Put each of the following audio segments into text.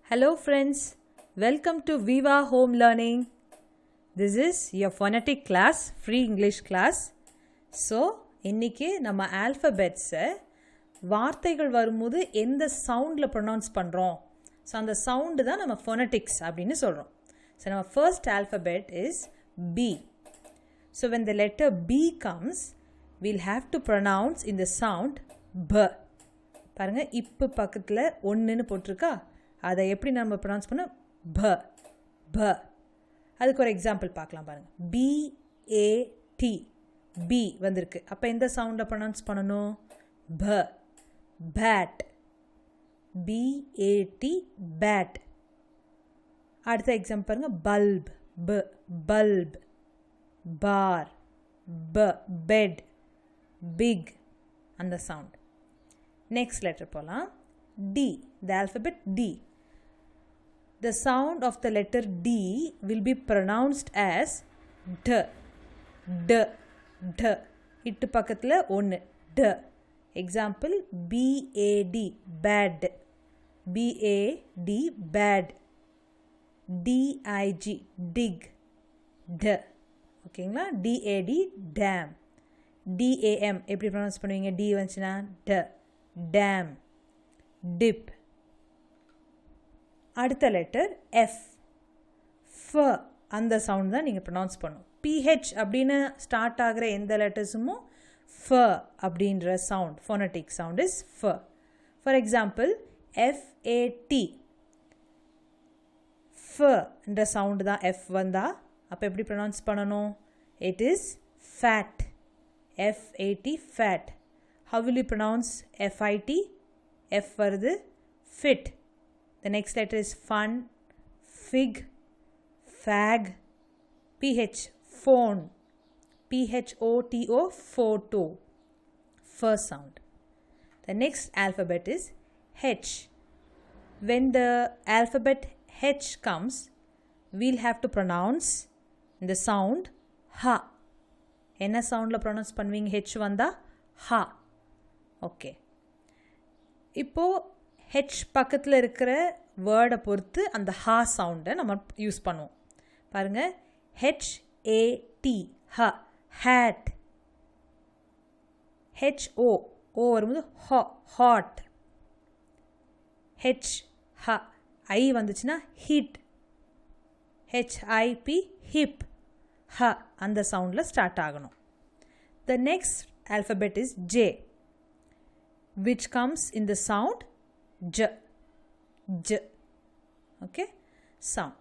Hello friends, welcome to Viva Home Learning. This is your phonetic class, free English class. So, இன்னைக்கு நம்ம alphabets-ஐ வார்த்தைகள் வரும்போது எந்த சவுண்டில் pronounce பண்ணுறோம். ஸோ அந்த சவுண்டு தான் நம்ம phonetics அப்படின்னு சொல்கிறோம். ஸோ நம்ம first alphabet is B. So when the letter B comes, we'll have to pronounce in the sound B. பாருங்க, இப்போ பக்கத்தில் ஒன்றுன்னு போட்டிருக்கா, அதை எப்படி நம்ம ப்ரொனவுன்ஸ் பண்ண ப ப. அதுக்கு ஒரு எக்ஸாம்பிள் பார்க்கலாம் பாருங்கள். பிஏடி பி வந்திருக்கு. அப்போ எந்த சவுண்டை ப்ரொனவுன்ஸ் பண்ணணும்? ப பேட். B A D bad. அடுத்த எக்ஸாம்பிள் பாருங்கள். பல்ப் ப பல்ப். பார் ப பெட். பிக் அந்த சவுண்ட். நெக்ஸ்ட் லெட்டர் போகலாம். D, the alphabet D. The sound of the letter D will be pronounced as D. D. D. இட்டு பக்கத்தில் ஒன்று D. Example BAD bad. BAD bad. DIG dig. D. ஓகேங்களா? DAD dam. DAM எப்படி pronounce பண்ணுவீங்க? D வந்துச்சுன்னா D. Dam. Dip. அடுத்த letter F. ஃப அந்த சவுண்ட் தான் நீங்கள் ப்ரொனவுன்ஸ் பண்ணணும். பிஹெச் அப்படின்னு ஸ்டார்ட் ஆகிற எந்த லெட்டர்ஸுமோ ஃப அப்படின்ற சவுண்ட், ஃபோனட்டிக் சவுண்ட் இஸ் ஃப. ஃபார் எக்ஸாம்பிள் எஃப்ஏடி ஃபன்ற சவுண்டு தான் எஃப் வந்தா. அப்போ எப்படி ப்ரொனவுன்ஸ் பண்ணணும்? It is fat. F A T fat. How will you pronounce FIT? F வருது. Fit. The next letter is fun. Fig. Fag. PH. Phone. PHOTO. Photo. First sound. The next alphabet is H. When the alphabet H comes, we'll have to pronounce the sound ha. என்ன சவுண்டில் pronounce பண்ணுவீங்க? H வந்தா ஹா. Okay, இப்போது H பக்கத்தில் இருக்கிற வேர்டை பொறுத்து அந்த ஹா சவுண்டை நம்ம யூஸ் பண்ணுவோம். பாருங்கள், HAT ஹ ஹேட். HO ஓ வரும்போது ஹா ஹாட். ஹெச் ஹ ஐ வந்துச்சுன்னா ஹிட். HIP hip. ஹ அந்த சவுண்டில் ஸ்டார்ட் ஆகணும். The next alphabet is J, which comes in the sound J. J. Okay? Sound.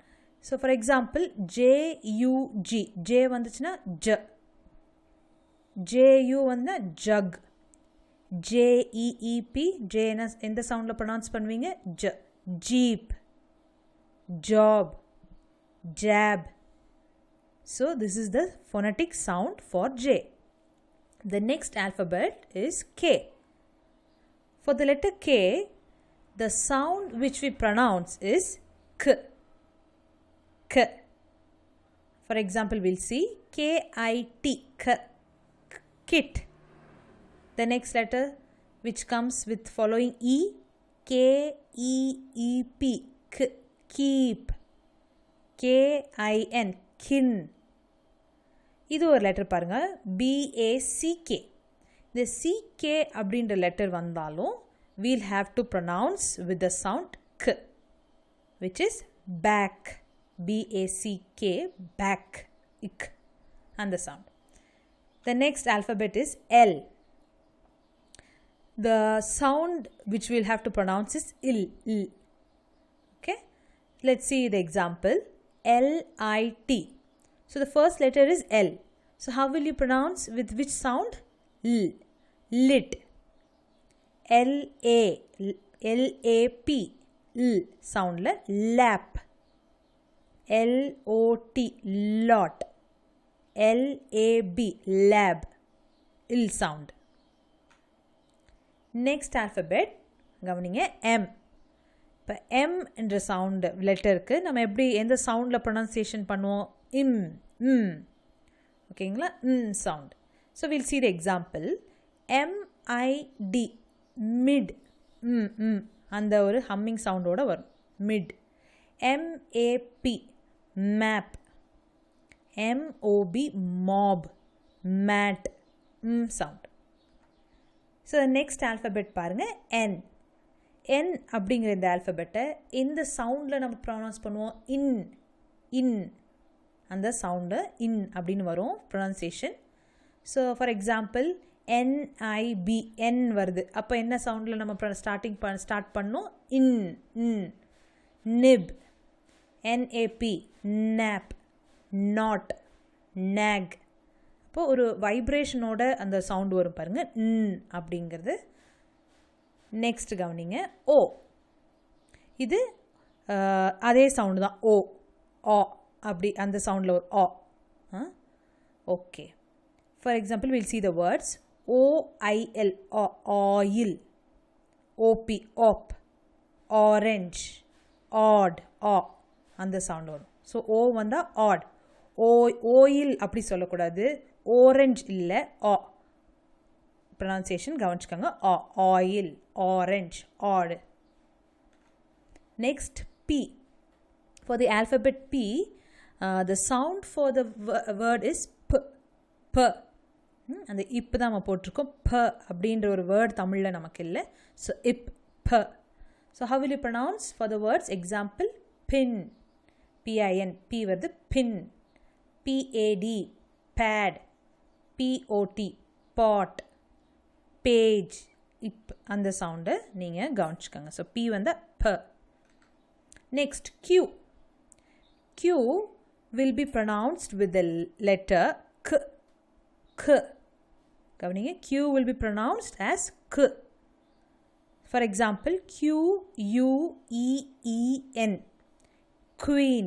So for example, JUG. J வந்துச்சுன்னா J. JU வந்தா jug. JEEP. J எந்த சவுண்டில் ப்ரொனவுன்ஸ் பண்ணுவீங்க? J. Jeep. Job. Jab. So this is the phonetic sound for J. The next alphabet is K. For the letter K, the sound which we pronounce is K. K. For example, we'll see KIT. K. Kit. The next letter which comes with following E, KEEP. K. Keep. KIN. Kin. இது ஒரு letter பாருங்கள். BACK. இந்த CK அப்படின்ற letter வந்தாலும் we'll have to pronounce with the sound K, which is back. BACK back. Ik and the sound. The next alphabet is L. The sound which we'll have to pronounce is il. Il. Okay, let's see the example. LIT. So the first letter is L. So how will you pronounce with which sound? L. Lit. LA. LAP. L sound la lap. LOT. Lot. LAB. Lab. L sound. Next alphabet கவனிங்க M. இப்போ M என்ற sound லெட்டருக்கு நம்ம எப்படி எந்த சவுண்டில் pronunciation பண்ணுவோம்? இம். ஓகேங்களா? Sound. So will see the example. MID. Mid. அந்த ஒரு ஹம்மிங் சவுண்டோடு வரும். mid. M-A-P, map. M-O-B, mob, mat, sound. So the next alphabet பாருங்க N. N அப்படிங்கிற இந்த alphabet இந்த சவுண்டில் நம்ம ப்ரொனவுன்ஸ் பண்ணுவோம் இன் அந்த சவுண்டு இன் அப்படின்னு வரும் pronunciation. So for example NIB N வருது, அப்போ என்ன சவுண்டில் நம்ம ஸ்டார்ட் பண்ணோம் இன். nib, NAP, nap, not, nag. அப்போது ஒரு வைப்ரேஷனோட அந்த சவுண்டு வரும் பாருங்கள் அப்படிங்கிறது. நெக்ஸ்ட் கவனிங்க ஓ. இது அதே சவுண்டு தான் ஓ அப்படி அந்த சவுண்டில் ஒரு okay. For example will see the words OIL oil, OP op, orange, odd அந்த சவுண்ட் வரும். ஸோ ஓ வந்தால் ஆட். ஓயில் அப்படி சொல்லக்கூடாது, ஓரஞ்ச் இல்லை ப்ரொனன்சியேஷன் கவனிச்சுக்கோங்க oil, orange, odd. Next P. For the alphabet P, the sound for the word is p. அந்த இப்போ தான் நம்ம போட்டிருக்கோம் ப அப்படின்ற ஒரு வேர்ட் தமிழில் நமக்கு இல்லை. ஸோ ப. So how will you pronounce for the words? Example, pin, PIN, P வருது pin, PAD, pad, POT, pot, page. அந்த சவுண்டை நீங்கள் கவனிச்சுக்கோங்க. ஸோ P வந்து ப. Next Q. Q will be pronounced with the letter K. கவனிங்க, Q will be pronounced as K. For example, QUEEN, queen.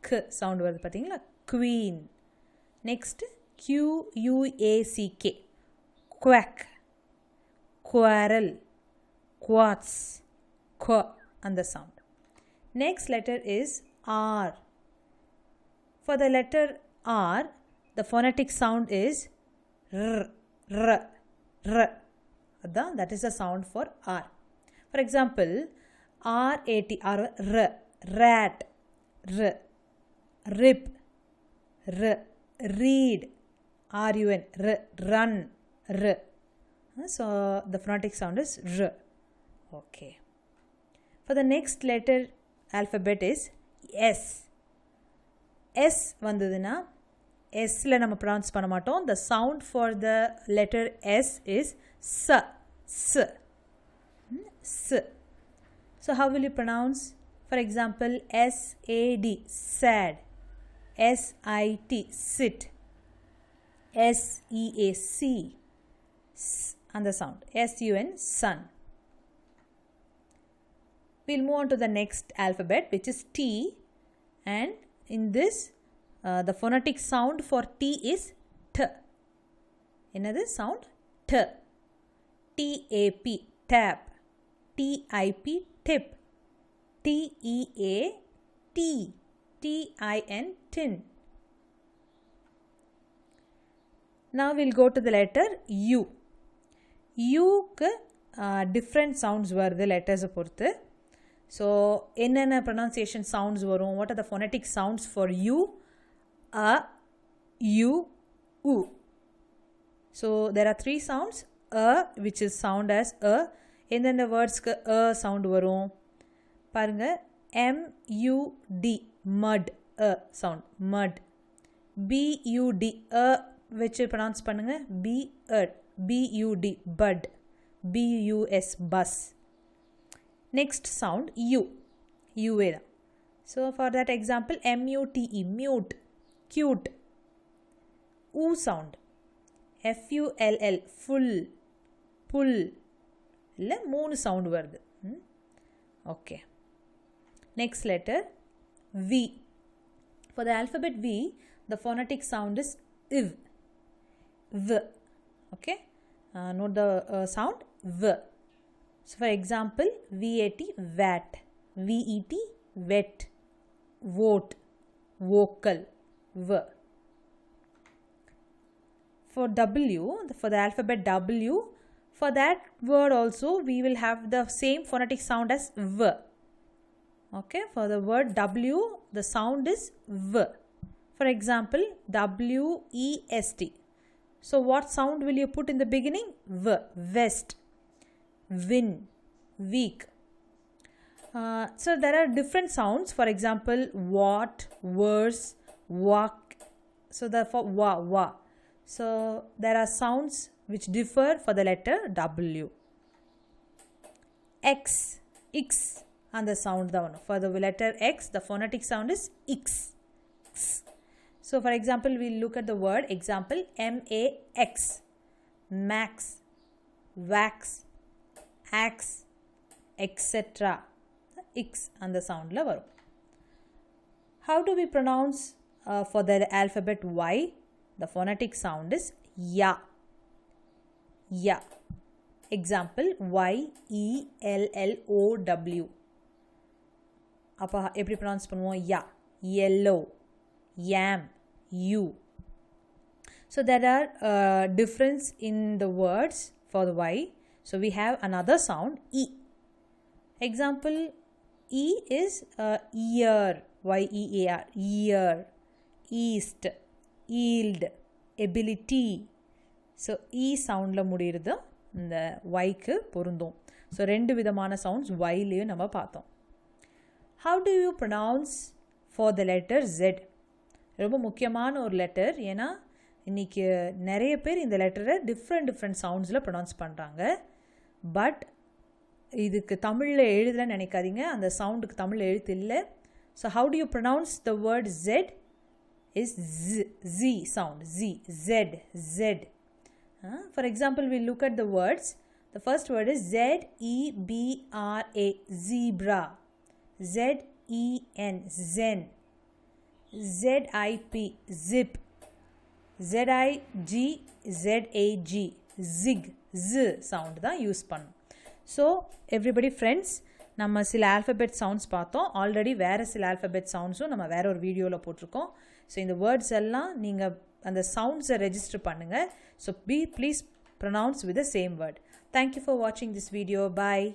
K sound வருது பார்த்தீங்களா, queen. Next QUACK, quack, quarrel, quartz, qu அந்த sound. Next letter is R. For the letter R, the phonetic sound is r. That is the sound for R. For example, RAT, rat, rip, read, RUN, run, so the phonetic sound is r. Okay. For the next letter alphabet is S. S வந்ததுன்னா எஸ்ல நம்ம pronounce பண்ண மாட்டோம். The sound for the letter S is s. So how will you pronounce? For example, SAD, sad, SIT, sit, SEAC, and the sound SUN, sun. We'll move on to the next alphabet, which is T, and in this the phonetic sound for T is T. Another sound T. TAP, tap, TIP, tip, TEA, tea, TIN, tin. Now we'll go to the letter U. U-க்கு different sounds வருது letters பொறுத்து. So என்னென்ன pronunciation sounds வரும்? What are the phonetic sounds for U? A, U, U. So there are three sounds. A, which is sound as a. எந்தெந்த வேர்ட்ஸ்க்கு a sound வரும் பாருங்க. MUD, mud, a sound, mud. BUD, a வச்சு pronounce பண்ணுங்க. BUD, bud. BUS, bus. Next sound U. U தான். So for that example, MUTE, mute, cute. U sound. FULL, full, pull. இல்லை 3 sound வருது. Okay. Next letter V. For the alphabet V, the phonetic sound is IV. V. Okay. Note the sound V. So for example, VAT, vat, VET, wet, vote, vocal, V. For W, for the alphabet W, for that word also we will have the same phonetic sound as V. Okay, for the word W, the sound is V. For example, W-E-S-T. So what sound will you put in the beginning? V, vest, win, week. So there are different sounds. For example, what, verse, walk. So therefore, wa. So there are sounds which differ for the letter W. X, and the sound down. For the letter X, the phonetic sound is X. So for example, we look at the word example M-A-X, max, wax, axe, etc. X and the sound la varum. How do we pronounce for the alphabet Y? The phonetic sound is ya. Ya. Example Y-E-L-L-O-W. அப்போ எப்படி pronounce பண்ணுவோம்? யா. Yellow, yam, you. So there are difference in the words for the Y. So we have another sound E. Example, E is ear, Y-E-A-R, ear, east, yield, ability. So E soundல முடியுது இந்த Yக்கு பொருந்தும். So ரெண்டு விதமான sounds Yலையும் நம்ம பார்த்தோம். How do you pronounce for the letter Z? ரொம்ப முக்கியமான ஒரு லெட்டர். ஏன்னா இன்றைக்கி நிறைய பேர் இந்த லெட்டரை டிஃப்ரெண்ட் சவுண்ட்ஸில் ப்ரொனவுன்ஸ் பண்ணுறாங்க. பட் இதுக்கு தமிழில் எழுதலைன்னு நினைக்காதீங்க. அந்த சவுண்டுக்கு தமிழ் எழுத்து இல்லை. So how to you pronounce the word Z is Z sound. Z. For example, we look at the words. The first word is Z-E-B-R-A, zebra. Z-E-N, zen. Z-I-P, zip. Z-I-G, Z-A-G, zig. Z sound தான் use பண்ணும். So everybody friends, நம்ம சில alphabet sounds பார்த்தோம். Already வேறு சில alphabet சவுண்ட்ஸும் நம்ம வேறு ஒரு வீடியோவில் போட்டிருக்கோம். ஸோ இந்த வேர்ட்ஸ் எல்லாம் நீங்கள் அந்த சவுண்ட்ஸை ரெஜிஸ்டர் பண்ணுங்கள். So please pronounce with the same word. Thank you for watching this video. Bye.